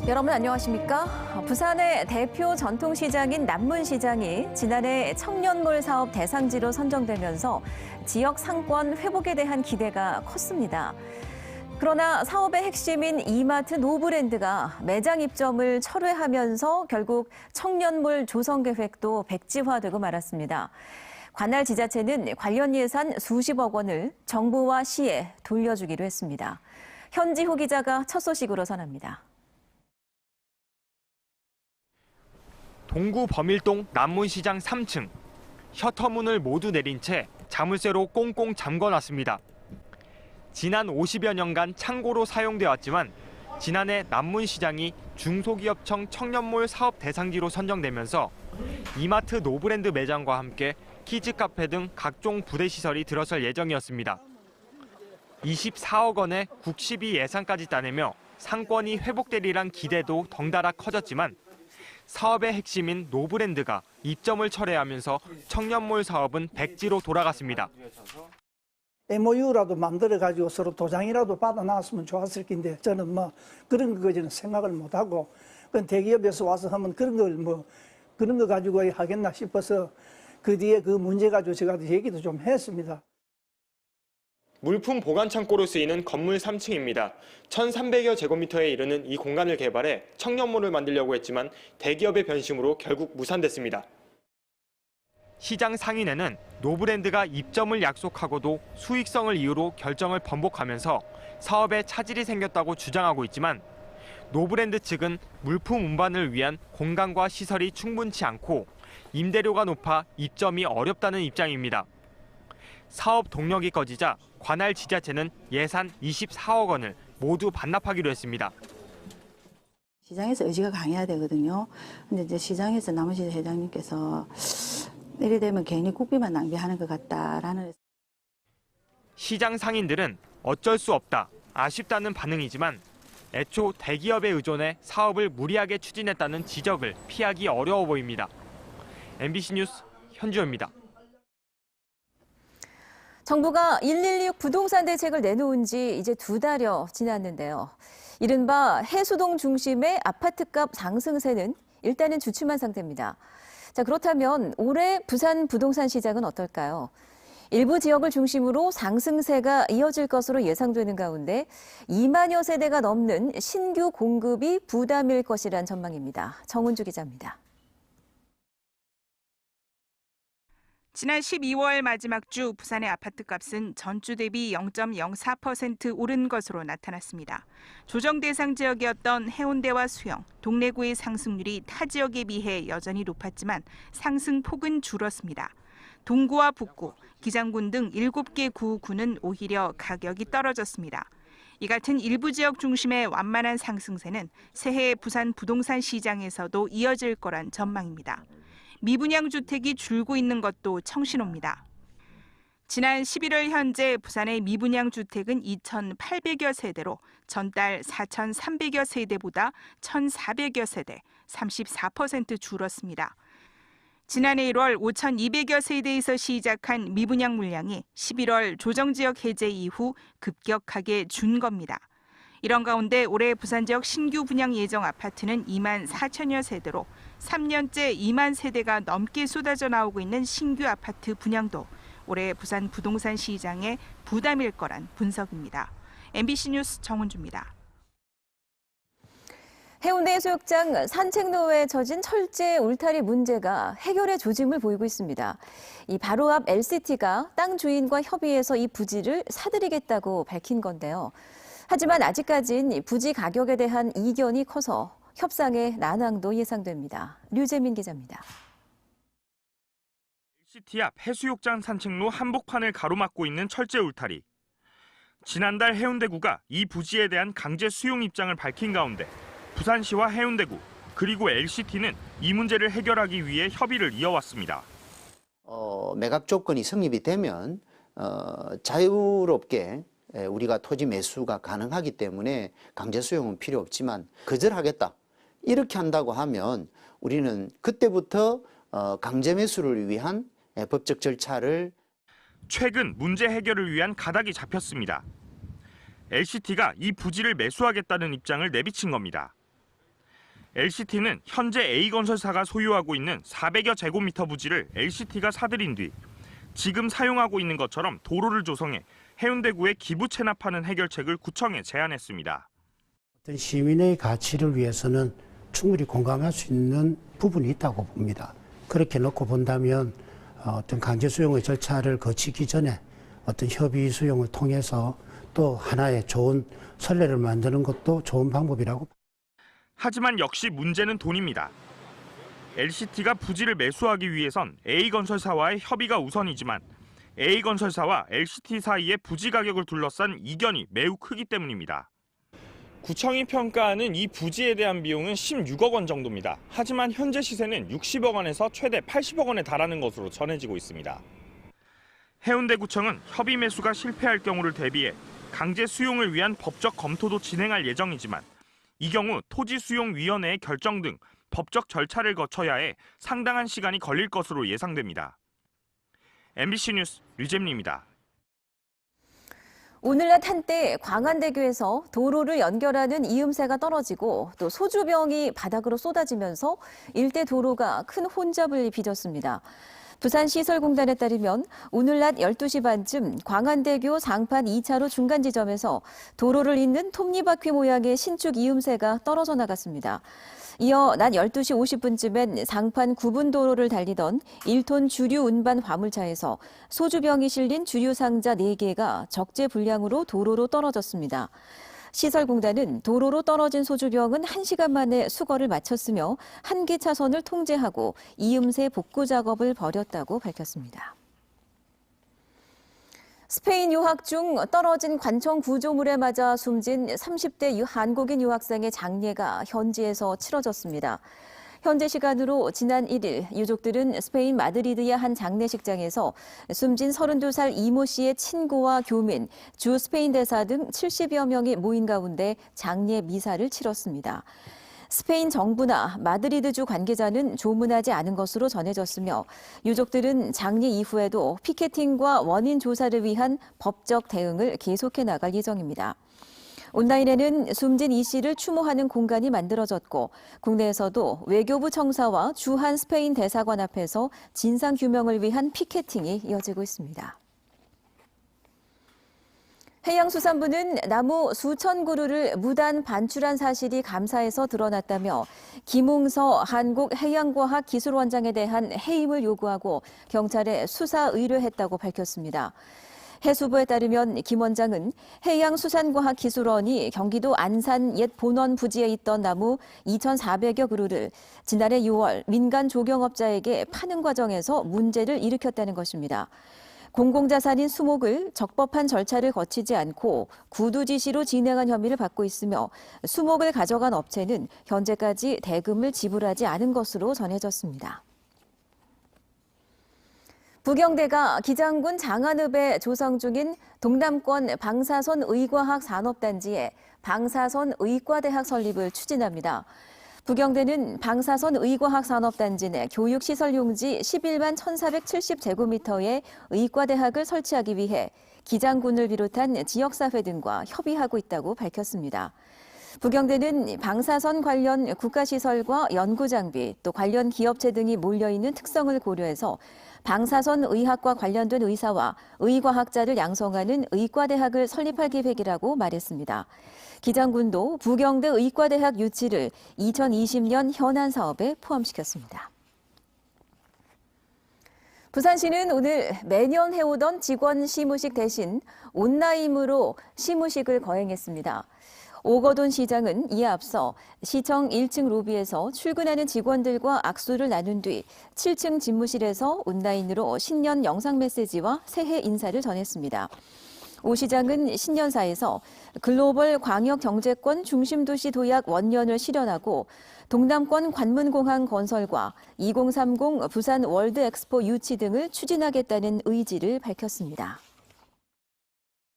여러분 안녕하십니까? 부산의 대표 전통시장인 남문시장이 지난해 청년몰 사업 대상지로 선정되면서 지역 상권 회복에 대한 기대가 컸습니다. 그러나 사업의 핵심인 이마트 노브랜드가 매장 입점을 철회하면서 결국 청년몰 조성 계획도 백지화되고 말았습니다. 관할 지자체는 관련 예산 수십억 원을 정부와 시에 돌려주기로 했습니다. 현지호 기자가 첫 소식으로 전합니다. 동구 범일동 남문시장 3층. 셔터문을 모두 내린 채 자물쇠로 꽁꽁 잠궈놨습니다. 지난 50여 년간 창고로 사용돼 왔지만 지난해 남문시장이 중소기업청 청년몰 사업 대상지로 선정되면서 이마트 노브랜드 매장과 함께 키즈카페 등 각종 부대시설이 들어설 예정이었습니다. 24억 원의 국시비 예산까지 따내며 상권이 회복되리란 기대도 덩달아 커졌지만 사업의 핵심인 노브랜드가 입점을 철회하면서 청년몰 사업은 백지로 돌아갔습니다. MOU라도 만들어가지고 서로 도장이라도 받아놨으면 좋았을 텐데 저는 그런 거까지는 생각을 못하고 대기업에서 와서 하면 그런 거 가지고 하겠나 싶어서 그 뒤에 그 문제 가지고 제가 얘기도 좀 했습니다. 물품 보관 창고로 쓰이는 건물 3층입니다. 1,300여 제곱미터에 이르는 이 공간을 개발해 청년몰을 만들려고 했지만 대기업의 변심으로 결국 무산됐습니다. 시장 상인회는 노브랜드가 입점을 약속하고도 수익성을 이유로 결정을 번복하면서 사업에 차질이 생겼다고 주장하고 있지만 노브랜드 측은 물품 운반을 위한 공간과 시설이 충분치 않고 임대료가 높아 입점이 어렵다는 입장입니다. 사업 동력이 꺼지자 관할 지자체는 예산 24억 원을 모두 반납하기로 했습니다. 시장에서 의지가 강해야 되거든요. 근데 이제 시장에서 남문시장 회장님께서 이래 되면 괜히 국비만 낭비하는 것 같다라는. 시장 상인들은 어쩔 수 없다, 아쉽다는 반응이지만 애초 대기업에 의존해 사업을 무리하게 추진했다는 지적을 피하기 어려워 보입니다. MBC 뉴스 현주호입니다. 정부가 116 부동산 대책을 내놓은 지 이제 2달여 지났는데요. 이른바 해수동 중심의 아파트값 상승세는 일단은 주춤한 상태입니다. 자, 그렇다면 올해 부산 부동산 시장은 어떨까요? 일부 지역을 중심으로 상승세가 이어질 것으로 예상되는 가운데 2만여 세대가 넘는 신규 공급이 부담일 것이란 전망입니다. 정은주 기자입니다. 지난 12월 마지막 주 부산의 아파트값은 전주 대비 0.04% 오른 것으로 나타났습니다. 조정 대상 지역이었던 해운대와 수영, 동래구의 상승률이 타 지역에 비해 여전히 높았지만 상승폭은 줄었습니다. 동구와 북구, 기장군 등 7개 구구는 오히려 가격이 떨어졌습니다. 이 같은 일부 지역 중심의 완만한 상승세는 새해 부산 부동산 시장에서도 이어질 거란 전망입니다. 미분양 주택이 줄고 있는 것도 청신호입니다. 지난 11월 현재 부산의 미분양 주택은 2,800여 세대로 전달 4,300여 세대보다 1,400여 세대, 34% 줄었습니다. 지난해 1월 5,200여 세대에서 시작한 미분양 물량이 11월 조정지역 해제 이후 급격하게 준 겁니다. 이런 가운데 올해 부산 지역 신규 분양 예정 아파트는 2만 4천여 세대로 3년째 2만 세대가 넘게 쏟아져 나오고 있는 신규 아파트 분양도 올해 부산 부동산 시장의 부담일 거란 분석입니다. MBC 뉴스 정은주입니다. 해운대 해수욕장 산책로에 젖은 철제 울타리 문제가 해결의 조짐을 보이고 있습니다. 이 바로 앞 LCT가 땅 주인과 협의해서 이 부지를 사들이겠다고 밝힌 건데요. 하지만 아직까진 부지 가격에 대한 이견이 커서 협상의 난항도 예상됩니다. 류재민 기자입니다. LCT 앞 해수욕장 산책로 한복판을 가로막고 있는 철제 울타리. 지난달 해운대구가 이 부지에 대한 강제 수용 입장을 밝힌 가운데 부산시와 해운대구 그리고 LCT는 이 문제를 해결하기 위해 협의를 이어왔습니다. 매각 조건이 성립이 되면 자유롭게 우리가 토지 매수가 가능하기 때문에 강제 수용은 필요 없지만 거절하겠다. 이렇게 한다고 하면 우리는 그때부터 강제 매수를 위한 법적 절차를. 최근 문제 해결을 위한 가닥이 잡혔습니다. LCT가 이 부지를 매수하겠다는 입장을 내비친 겁니다. LCT는 현재 A건설사가 소유하고 있는 400여 제곱미터 부지를 LCT가 사들인 뒤 지금 사용하고 있는 것처럼 도로를 조성해 해운대구에 기부 체납하는 해결책을 구청에 제안했습니다. 어떤 시민의 가치를 위해서는 충분히 공감할 수 있는 부분이 있다고 봅니다. 그렇게 놓고 본다면 어떤 강제 수용의 절차를 거치기 전에 어떤 협의 수용을 통해서 또 하나의 좋은 선례를 만드는 것도 좋은 방법이라고. 하지만 역시 문제는 돈입니다. LCT가 부지를 매수하기 위해선 A건설사와의 협의가 우선이지만 A건설사와 LCT 사이의 부지 가격을 둘러싼 이견이 매우 크기 때문입니다. 구청이 평가하는 이 부지에 대한 비용은 16억 원 정도입니다. 하지만 현재 시세는 60억 원에서 최대 80억 원에 달하는 것으로 전해지고 있습니다. 해운대구청은 협의 매수가 실패할 경우를 대비해 강제 수용을 위한 법적 검토도 진행할 예정이지만 이 경우 토지수용위원회의 결정 등 법적 절차를 거쳐야 해 상당한 시간이 걸릴 것으로 예상됩니다. MBC 뉴스 류잼리입니다. 오늘 낮 한때 광안대교에서 도로를 연결하는 이음새가 떨어지고 또 소주병이 바닥으로 쏟아지면서 일대 도로가 큰 혼잡을 빚었습니다. 부산시설공단에 따르면 오늘 낮 12시 반쯤 광안대교 상판 2차로 중간 지점에서 도로를 잇는 톱니바퀴 모양의 신축 이음새가 떨어져 나갔습니다. 이어 낮 12시 50분쯤엔 상판 9분 도로를 달리던 1톤 주류 운반 화물차에서 소주병이 실린 주류 상자 4개가 적재 불량으로 도로로 떨어졌습니다. 시설공단은 도로로 떨어진 소주병은 1시간 만에 수거를 마쳤으며 한 개 차선을 통제하고 이음새 복구 작업을 벌였다고 밝혔습니다. 스페인 유학 중 떨어진 관청 구조물에 맞아 숨진 30대 한국인 유학생의 장례가 현지에서 치러졌습니다. 현재 시간으로 지난 1일 유족들은 스페인 마드리드의 한 장례식장에서 숨진 32살 이모 씨의 친구와 교민, 주 스페인 대사 등 70여 명이 모인 가운데 장례 미사를 치렀습니다. 스페인 정부나 마드리드주 관계자는 조문하지 않은 것으로 전해졌으며 유족들은 장례 이후에도 피케팅과 원인 조사를 위한 법적 대응을 계속해 나갈 예정입니다. 온라인에는 숨진 이 씨를 추모하는 공간이 만들어졌고 국내에서도 외교부 청사와 주한 스페인 대사관 앞에서 진상규명을 위한 피케팅이 이어지고 있습니다. 해양수산부는 나무 수천 그루를 무단 반출한 사실이 감사에서 드러났다며 김웅서 한국해양과학기술원장에 대한 해임을 요구하고 경찰에 수사 의뢰했다고 밝혔습니다. 해수부에 따르면 김 원장은 해양수산과학기술원이 경기도 안산 옛 본원 부지에 있던 나무 2,400여 그루를 지난해 6월 민간 조경업자에게 파는 과정에서 문제를 일으켰다는 것입니다. 공공자산인 수목을 적법한 절차를 거치지 않고 구두 지시로 진행한 혐의를 받고 있으며 수목을 가져간 업체는 현재까지 대금을 지불하지 않은 것으로 전해졌습니다. 부경대가 기장군 장안읍에 조성 중인 동남권 방사선 의과학 산업단지에 방사선 의과대학 설립을 추진합니다. 부경대는 방사선 의과학 산업단지 내 교육시설 용지 11만 1,470제곱미터의 의과대학을 설치하기 위해 기장군을 비롯한 지역사회 등과 협의하고 있다고 밝혔습니다. 부경대는 방사선 관련 국가시설과 연구장비 또 관련 기업체 등이 몰려있는 특성을 고려해서 방사선 의학과 관련된 의사와 의과학자를 양성하는 의과대학을 설립할 계획이라고 말했습니다. 기장군도 부경대 의과대학 유치를 2020년 현안 사업에 포함시켰습니다. 부산시는 오늘 매년 해오던 직원 시무식 대신 온라인으로 시무식을 거행했습니다. 오거돈 시장은 이에 앞서 시청 1층 로비에서 출근하는 직원들과 악수를 나눈 뒤 7층 집무실에서 온라인으로 신년 영상 메시지와 새해 인사를 전했습니다. 오 시장은 신년사에서 글로벌 광역경제권 중심도시 도약 원년을 실현하고 동남권 관문공항 건설과 2030 부산 월드엑스포 유치 등을 추진하겠다는 의지를 밝혔습니다.